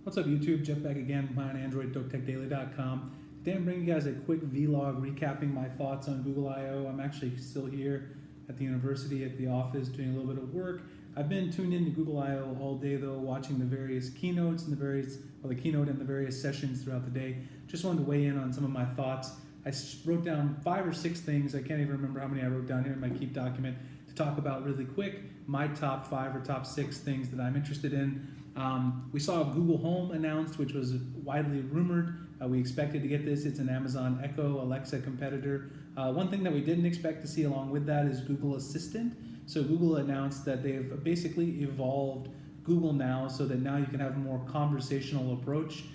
What's up YouTube? Jeff back again, on Android, DopeTechDaily.com. Today I'm bringing you guys a quick vlog recapping my thoughts on Google I/O. I'm actually still here at the university, at the office, doing a little bit of work. I've been tuned into Google I/O all day though, watching the various keynotes and the keynote and the various sessions throughout the day. Just wanted to weigh in on some of my thoughts. I wrote down 5 or 6 things, I can't even remember how many I wrote down here in my Keep document, to talk about really quick, my top 5 or top 6 things that I'm interested in. We saw Google Home announced, which was widely rumored. We expected to get this. It's an Amazon Echo Alexa competitor. One thing that we didn't expect to see along with that is Google Assistant. So Google announced that they've basically evolved Google Now so that now you can have a more conversational approach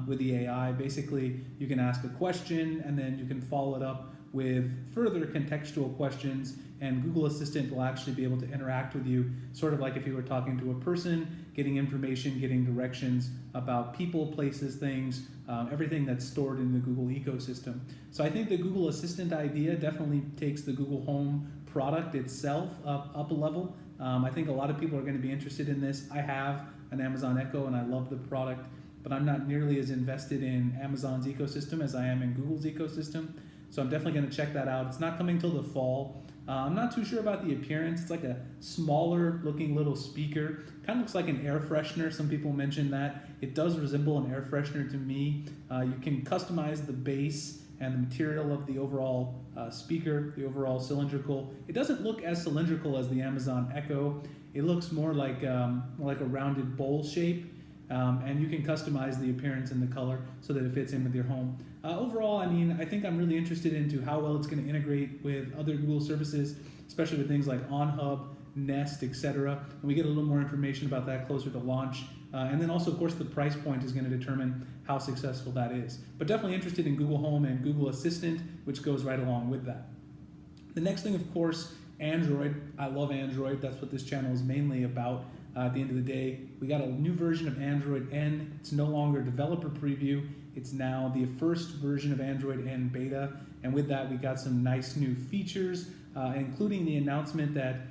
with the AI. Basically, you can ask a question and then you can follow it up with further contextual questions, and Google Assistant will actually be able to interact with you sort of like if you were talking to a person, getting information, getting directions about people, places, things, everything that's stored in the Google ecosystem. So I think the Google Assistant idea definitely takes the Google Home product itself up a level. I think a lot of people are going to be interested in this. I have an Amazon Echo and I love the product, but I'm not nearly as invested in Amazon's ecosystem as I am in Google's ecosystem. So I'm definitely going to check that out. It's not coming till the fall. I'm not too sure about the appearance. It's like a smaller looking little speaker. Kind of looks like an air freshener. Some people mention that. It does resemble an air freshener to me. You can customize the base and the material of the overall speaker, the overall cylindrical. It doesn't look as cylindrical as the Amazon Echo. It looks more like a rounded bowl shape. And you can customize the appearance and the color so that it fits in with your home. Overall, I think I'm really interested into how well it's going to integrate with other Google services, especially with things like OnHub, Nest, etc. And we get a little more information about that closer to launch. And then also, of course, the price point is going to determine how successful that is. But definitely interested in Google Home and Google Assistant, which goes right along with that. The next thing, of course, Android. I love Android. That's what this channel is mainly about. At the end of the day, we got a new version of Android N. It's no longer developer preview. It's now the first version of Android N beta. And with that, we got some nice new features, including the announcement that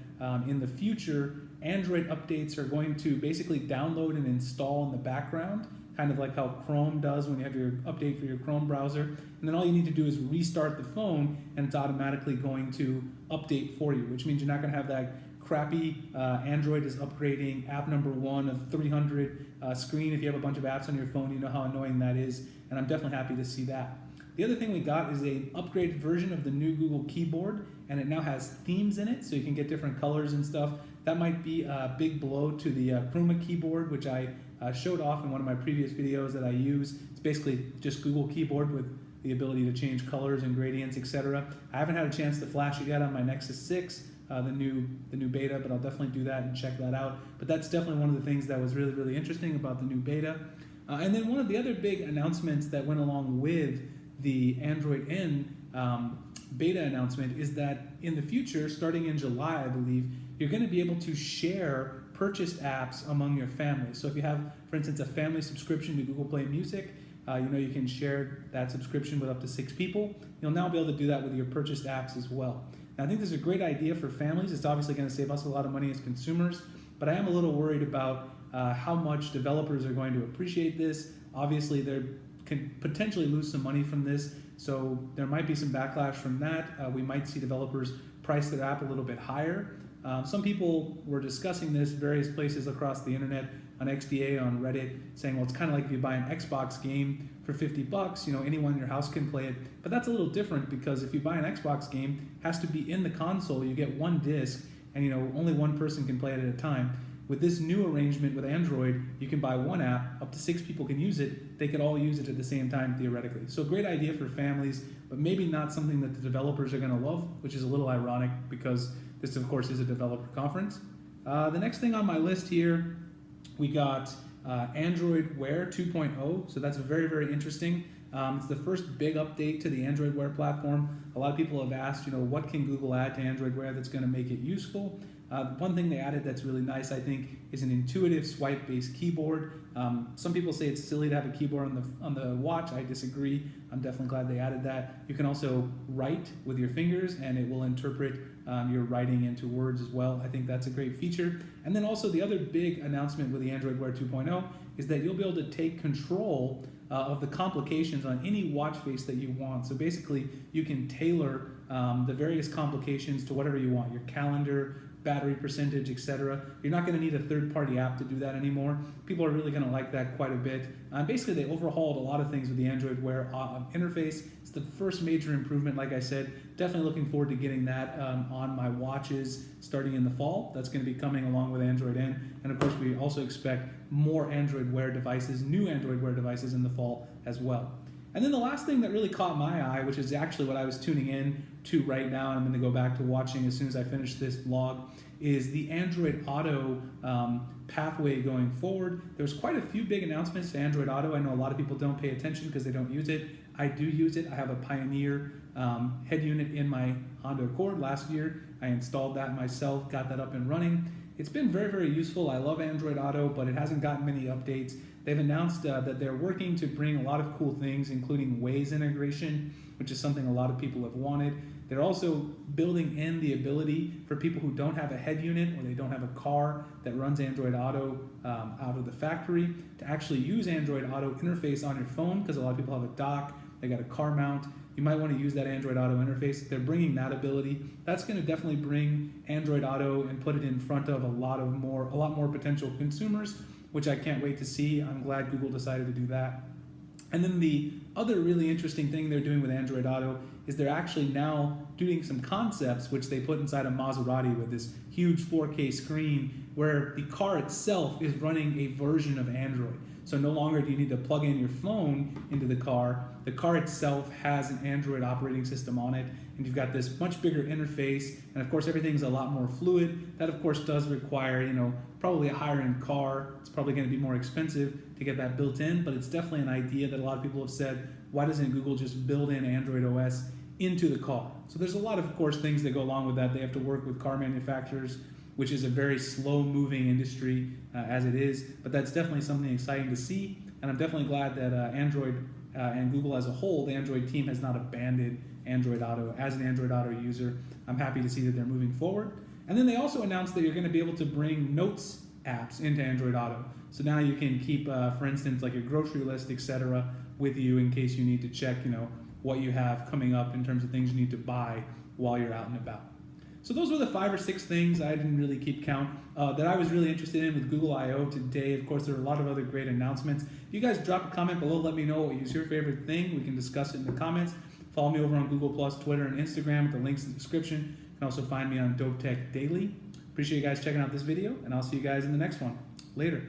in the future, Android updates are going to basically download and install in the background, kind of like how Chrome does when you have your update for your Chrome browser. And then all you need to do is restart the phone and it's automatically going to update for you, which means you're not going to have that crappy Android is upgrading app number 1 of 300 screen. If you have a bunch of apps on your phone, you know how annoying that is, and I'm definitely happy to see that. The other thing we got is an upgraded version of the new Google keyboard, and it now has themes in it, so you can get different colors and stuff. That might be a big blow to the Chroma keyboard, which I showed off in one of my previous videos that I use. It's basically just Google keyboard with the ability to change colors and gradients, etc. I haven't had a chance to flash it yet on my Nexus 6, the new beta, but I'll definitely do that and check that out. But that's definitely one of the things that was really, really interesting about the new beta. And then one of the other big announcements that went along with the Android N beta announcement is that in the future, starting in July, I believe, you're going to be able to share purchased apps among your family. So if you have, for instance, a family subscription to Google Play Music, you can share that subscription with up to 6 people. You'll now be able to do that with your purchased apps as well. Now, I think this is a great idea for families. It's obviously going to save us a lot of money as consumers, but I am a little worried about how much developers are going to appreciate this. Obviously, they can potentially lose some money from this, so there might be some backlash from that. We might see developers price their app a little bit higher. Some people were discussing this various places across the internet, on XDA, on Reddit, saying, well, it's kind of like if you buy an Xbox game for $50, anyone in your house can play it. But that's a little different because if you buy an Xbox game, it has to be in the console. You get one disc, and only one person can play it at a time. With this new arrangement with Android, you can buy one app, up to 6 people can use it. They could all use it at the same time theoretically. So great idea for families, but maybe not something that the developers are going to love, which is a little ironic because this, of course, is a developer conference. The next thing on my list here, we got Android Wear 2.0, so that's very, very interesting. It's the first big update to the Android Wear platform. A lot of people have asked, what can Google add to Android Wear that's going to make it useful? One thing they added that's really nice, I think, is an intuitive swipe-based keyboard. Some people say it's silly to have a keyboard on the watch. I disagree. I'm definitely glad they added that. You can also write with your fingers, and it will interpret your writing into words as well. I think that's a great feature. And then also the other big announcement with the Android Wear 2.0 is that you'll be able to take control of the complications on any watch face that you want. So basically, you can tailor the various complications to whatever you want, your calendar, battery percentage, etc. You're not going to need a third-party app to do that anymore. People are really going to like that quite a bit. Basically, they overhauled a lot of things with the Android Wear interface. It's the first major improvement, like I said. Definitely looking forward to getting that on my watches starting in the fall. That's going to be coming along with Android N. And of course, we also expect more Android Wear devices, new Android Wear devices in the fall as well. And then the last thing that really caught my eye, which is actually what I was tuning in to right now, and I'm going to go back to watching as soon as I finish this vlog, is the Android Auto pathway going forward. There's quite a few big announcements to Android Auto. I know a lot of people don't pay attention because they don't use it. I do use it. I have a Pioneer head unit in my Honda Accord last year. I installed that myself, got that up and running. It's been very, very useful. I love Android Auto, but it hasn't gotten many updates. They've announced that they're working to bring a lot of cool things, including Waze integration, which is something a lot of people have wanted. They're also building in the ability for people who don't have a head unit or they don't have a car that runs Android Auto out of the factory to actually use Android Auto interface on your phone, because a lot of people have a dock, they got a car mount. You might want to use that Android Auto interface. They're bringing that ability. That's going to definitely bring Android Auto and put it in front of a lot more potential consumers, which I can't wait to see. I'm glad Google decided to do that. And then the other really interesting thing they're doing with Android Auto is they're actually now doing some concepts which they put inside a Maserati with this huge 4K screen where the car itself is running a version of Android. So no longer do you need to plug in your phone into the car. The car itself has an Android operating system on it, and you've got this much bigger interface, and of course everything's a lot more fluid. That of course does require, probably a higher end car. It's probably going to be more expensive to get that built in, but it's definitely an idea that a lot of people have said, why doesn't Google just build in Android OS into the car? So there's a lot of course things that go along with that. They have to work with car manufacturers, which is a very slow moving industry as it is, but that's definitely something exciting to see. And I'm definitely glad that Android and Google as a whole, the Android team has not abandoned Android Auto. As an Android Auto user, I'm happy to see that they're moving forward. And then they also announced that you're going to be able to bring Notes apps into Android Auto. So now you can keep, for instance, like your grocery list, etc., with you in case you need to check, what you have coming up in terms of things you need to buy while you're out and about. So those were the 5 or 6 things, I didn't really keep count, that I was really interested in with Google I/O today. Of course, there are a lot of other great announcements. If you guys drop a comment below, let me know what was your favorite thing. We can discuss it in the comments. Follow me over on Google+, Twitter, and Instagram. The link's in the description. You can also find me on Dope Tech Daily. Appreciate you guys checking out this video, and I'll see you guys in the next one. Later.